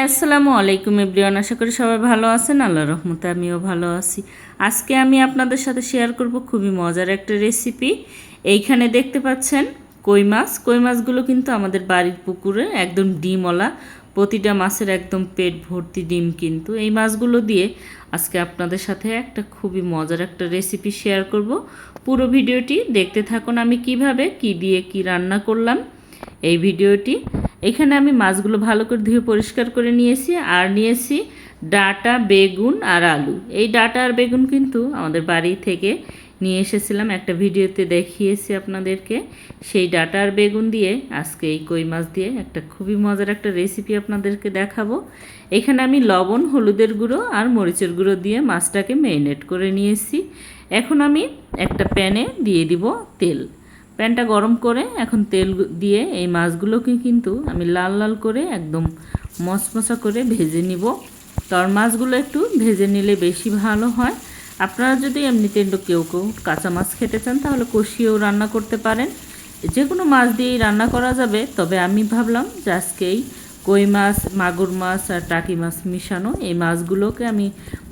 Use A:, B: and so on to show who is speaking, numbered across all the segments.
A: আসসালামু আলাইকুম এভরিওয়ান। আশা করি সবাই ভালো আছেন। আল্লাহর রহমতে আমিও ভালো আছি। আজকে আমি আপনাদের সাথে শেয়ার করব খুবই মজার একটা রেসিপি। এইখানে দেখতে পাচ্ছেন কই মাছ। কই মাছগুলো কিন্তু আমাদের বাড়ির পুকুরে একদম ডিমওয়ালা, প্রতিটা মাছের একদম পেট ভর্তি ডিম। কিন্তু এই মাছগুলো দিয়ে আজকে আপনাদের সাথে একটা খুবই মজার একটা রেসিপি শেয়ার করব। পুরো ভিডিওটি দেখতে থাকুন, আমি কিভাবে কি দিয়ে কি রান্না করলাম এই ভিডিওটি। এখানে আমি মাছগুলো ভালো করে ধুয়ে পরিষ্কার করে নিয়েছি, আর নিয়েছি ডাঁটা, বেগুন আর আলু। এই ডাঁটা আর বেগুন কিন্তু আমাদের বাড়ি থেকে নিয়ে এসেছিলাম, একটা ভিডিওতে দেখিয়েছি আপনাদেরকে। সেই ডাঁটা আর বেগুন দিয়ে আজকে এই কই মাছ দিয়ে একটা খুবই মজার একটা রেসিপি আপনাদেরকে দেখাবো। এখানে আমি লবণ, হলুদের গুঁড়ো আর মরিচের গুঁড়ো দিয়ে মাছটাকে ম্যারিনেট করে নিয়েছি। এখন আমি একটা প্যানে দিয়ে দিব তেল। প্যানটা গরম করে এখন তেল দিয়ে এই মাছগুলোকে কিন্তু আমি লাল লাল করে একদম মচমচা করে ভেজে নিব। কারণ মাছগুলো একটু ভেজে নিলে বেশি ভালো হয়। আপনারা যদি এমনিতে কেউ কাঁচা মাছ খেতে চান তাহলে কষিয়েও রান্না করতে পারেন, যে কোনো মাছ দিয়েই রান্না করা যাবে। তবে আমি ভাবলাম যে আজকে এই কই মাছ, মাগুর মাছ আর টাকি মাছ মিশানো এই মাছগুলোকে আমি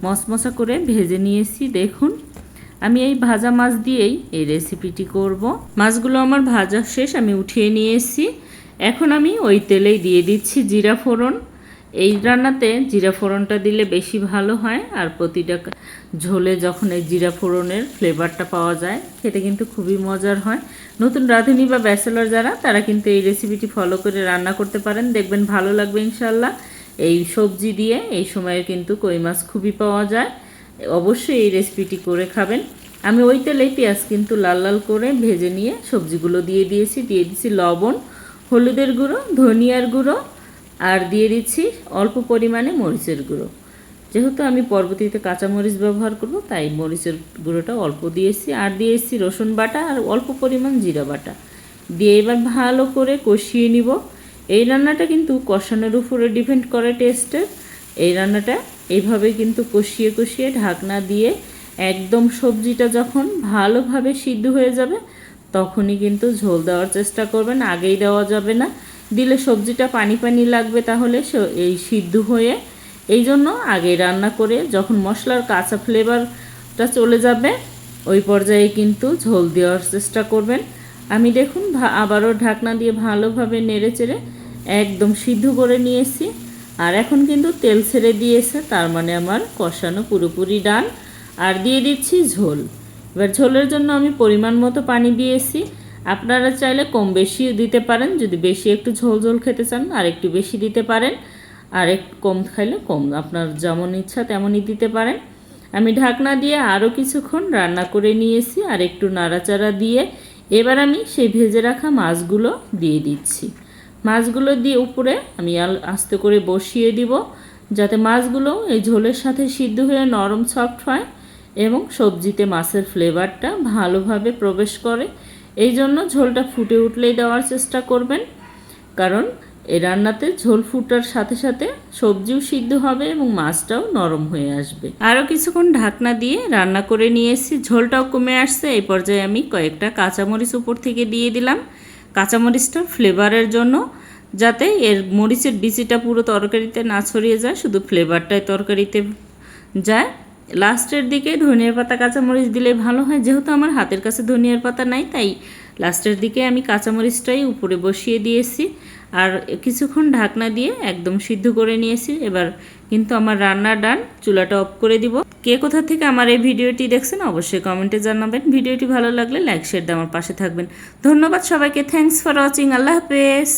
A: মচমচা করে ভেজে নিয়েছি। দেখুন, আমি এই ভাজা মাছ দিয়েই এই রেসিপিটি করব। মাছগুলো আমার ভাজা শেষ, আমি উঠিয়ে নিয়েছি। এখন আমি ওই তেলেই দিয়ে দিচ্ছি জিরা ফোড়ন। এই রান্নাতে জিরা ফোড়নটা দিলে বেশি ভালো হয়, আর প্রতিটা ঝোলে যখন এই জিরা ফোড়নের ফ্লেভারটা পাওয়া যায় খেতে কিন্তু খুবই মজার হয়। নতুন রাঁধুনি বা ব্যাচেলর যারা, তারা কিন্তু এই রেসিপিটি ফলো করে রান্না করতে পারেন, দেখবেন ভালো লাগবে ইনশাল্লাহ। এই সবজি দিয়ে এই সময়ে কিন্তু কই মাছ খুবই পাওয়া যায়, অবশ্যই এই রেসিপিটি করে খাবেন। আমি ওই তেলেই পেঁয়াজ কিন্তু লাল লাল করে ভেজে নিয়ে সবজিগুলো দিয়ে দিয়েছি লবণ, হলুদের গুঁড়ো, ধনিয়ার গুঁড়ো আর দিয়ে দিচ্ছি অল্প পরিমাণে মরিচের গুঁড়ো। যেহেতু আমি পরবর্তীতে কাঁচামরিচ ব্যবহার করব, তাই মরিচের গুঁড়োটা অল্প দিয়েছি। আর দিয়েছি রসুন বাটা আর অল্প পরিমাণ জিরা বাটা দিয়ে এবার ভালো করে কষিয়ে নিব। এই রান্নাটা কিন্তু কষানোর উপরে ডিপেন্ড করে টেস্টের। এই রান্নাটা এইভাবে কিন্তু কষিয়ে কষিয়ে ঢাকনা দিয়ে একদম সবজিটা যখন ভালোভাবে সিদ্ধ হয়ে যাবে তখনই কিন্তু ঝোল দেওয়ার চেষ্টা করবেন, আগেই দেওয়া যাবে না। দিলে সবজিটা পানি পানি লাগবে, তাহলে এই সিদ্ধ হয়ে, এই জন্য আগে রান্না করে যখন মশলার কাঁচা ফ্লেভারটা চলে যাবে ওই পর্যায়ে কিন্তু ঝোল দেওয়ার চেষ্টা করবেন। আমি দেখুন আবারও ঢাকনা দিয়ে ভালোভাবে নেড়ে চেড়ে একদম সিদ্ধ করে নিয়েছি। আর এখন কিন্তু তেল ছেড়ে দিয়েছে, তার মানে আমার কষানো পুরোপুরি ডান। আর দিয়ে দিচ্ছি ঝোল। এবার ঝোলের জন্য আমি পরিমাণ মতো পানি দিয়েছি। আপনারা চাইলে কম বেশিও দিতে পারেন, যদি বেশি একটু ঝোল ঝোল খেতে চান আর একটু বেশি দিতে পারেন, আর একটু কম খাইলে কম, আপনার যেমন ইচ্ছা তেমনই দিতে পারেন। আমি ঢাকনা দিয়ে আরও কিছুক্ষণ রান্না করে নিয়েছি, আর একটু নাড়াচাড়া দিয়ে এবার আমি সেই ভেজে রাখা মাছগুলো দিয়ে দিচ্ছি। মাছগুলো দিয়ে উপরে আমি আস্তে করে বসিয়ে দিব, যাতে মাছগুলো এই ঝোলের সাথে সিদ্ধ হয়ে নরম সফট হয় এবং সবজিতে মাছের ফ্লেভারটা ভালোভাবে প্রবেশ করে। এই জন্য ঝোলটা ফুটে উঠলেই দেওয়ার চেষ্টা করবেন, কারণ এই রান্নাতে ঝোল ফুটার সাথে সাথে সবজিও সিদ্ধ হবে এবং মাছটাও নরম হয়ে আসবে। আরও কিছুক্ষণ ঢাকনা দিয়ে রান্না করে নিয়েছি, ঝোলটাও কমে আসছে। এই পর্যায়ে আমি কয়েকটা কাঁচামরিচ উপর থেকে দিয়ে দিলাম, কাঁচামরিচটার ফ্লেভারের জন্য, যাতে এর মরিচের বিচিটা পুরো তরকারিতে না ছড়িয়ে যায়, শুধু ফ্লেভারটাই তরকারিতে যায়। লাস্টের দিকে ধনিয়ার পাতা, কাঁচামরিচ দিলে ভালো হয়। যেহেতু আমার হাতের কাছে ধনিয়ার পাতা নাই, তাই লাস্টের দিকে আমি কাঁচামরিচটাই উপরে বসিয়ে দিয়েছি। আর কিছুক্ষণ ঢাকনা দিয়ে একদম সিদ্ধ করে নিয়েছি। এবার কিন্তু আমার রান্না ডান, চুলাটা অফ করে দিব। কে কোথা থেকে আমার এই ভিডিওটি দেখছেন অবশ্যই কমেন্টে জানাবেন। ভিডিওটি ভালো লাগলে লাইক শেয়ার দিয়ে আমার পাশে থাকবেন। ধন্যবাদ সবাইকে, থ্যাঙ্কস ফর ওয়াচিং। আল্লাহ হাফেজ।